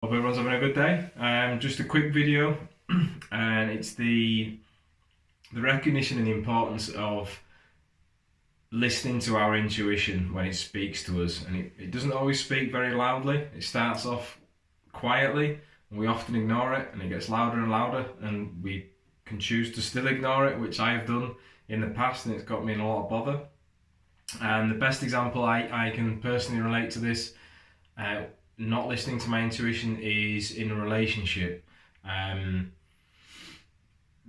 Hope everyone's having a good day. Just a quick video, and it's the recognition and the importance of listening to our intuition when it speaks to us. And it doesn't always speak very loudly. It starts off quietly, and we often ignore it, and it gets louder and louder, and we can choose to still ignore it, which I have done in the past, and it's got me in a lot of bother. And the best example I can personally relate to this, not listening to my intuition, is in a relationship.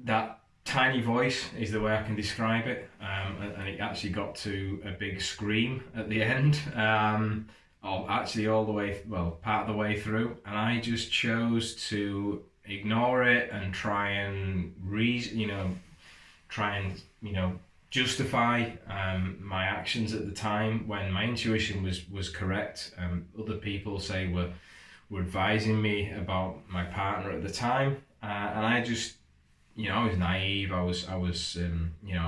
That tiny voice is the way I can describe it, and it actually got to a big scream at the end, or actually all the way, well, part of the way through, and I just chose to ignore it and try and justify my actions at the time when my intuition was correct. Other people say were advising me about my partner at the time, and I just, I was naive. I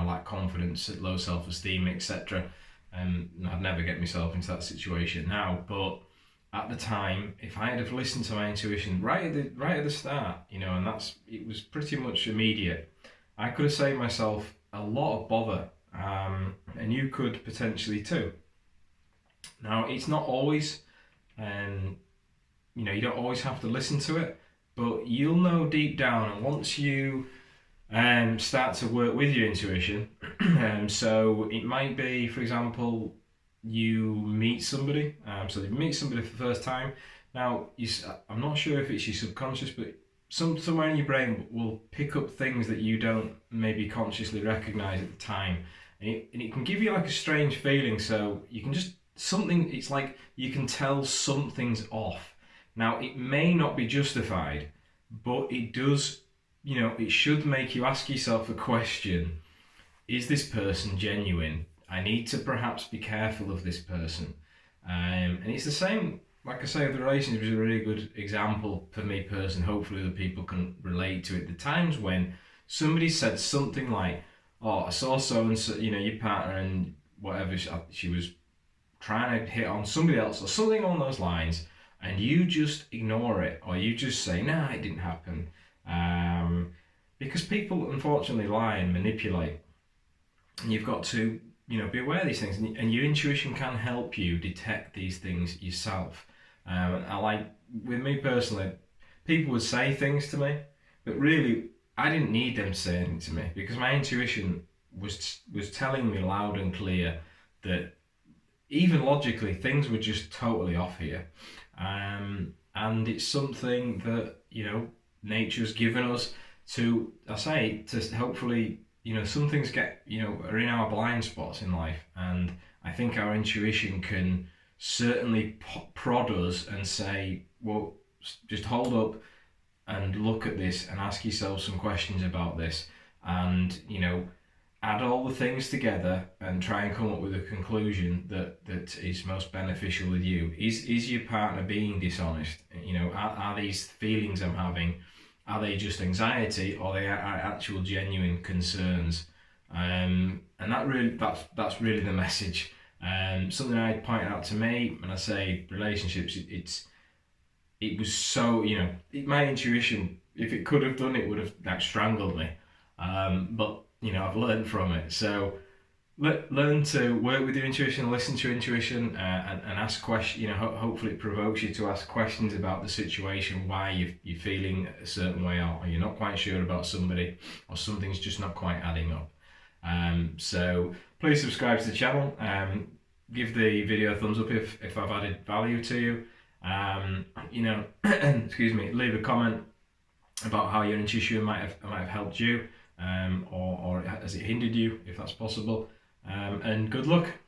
lacked confidence, low self-esteem, etc. I'd never get myself into that situation now, but at the time, if I had have listened to my intuition right at the start, and it was pretty much immediate, I could have saved myself a lot of bother, and you could potentially too. Now, it's not always, you don't always have to listen to it, but you'll know deep down, and once you start to work with your intuition, so it might be, for example, you meet somebody, so you meet somebody for the first time. Now, I'm not sure if it's your subconscious, but somewhere in your brain will pick up things that you don't maybe consciously recognize at the time, and it can give you like a strange feeling. So you can it's like you can tell something's off. Now, it may not be justified, but it does, it should make you ask yourself a question: is this person genuine? I need to perhaps be careful of this person. And it's the same, like I say, the relationship is a really good example for me personally. Hopefully other people can relate to it. The times when somebody said something like, oh, I saw so-and-so, your partner, and whatever, she was trying to hit on somebody else or something along those lines, and you just ignore it, or you just say, nah, it didn't happen. Because people unfortunately lie and manipulate, and you've got to be aware of these things, and your intuition can help you detect these things yourself. With me personally, people would say things to me, but really I didn't need them to say anything to me, because my intuition was telling me loud and clear that even logically things were just totally off here. And it's something that nature's given us to hopefully, some things are in our blind spots in life, and I think our intuition can certainly prod us and say, well, just hold up and look at this and ask yourself some questions about this, and add all the things together and try and come up with a conclusion that is most beneficial with you. Is your partner being dishonest? Are these feelings I'm having, are they just anxiety, or they are actual genuine concerns? And that's really the message. Something I pointed out to me when I say relationships, it was so, my intuition, if it could have done, it would have strangled me. But I've learned from it. So learn to work with your intuition, listen to your intuition, and ask questions. Hopefully it provokes you to ask questions about the situation, why you're feeling a certain way, or you're not quite sure about somebody, or something's just not quite adding up. So please subscribe to the channel. Give the video a thumbs up if I've added value to you. Excuse me. Leave a comment about how your intuition might have helped you, or has it hindered you, if that's possible. And good luck.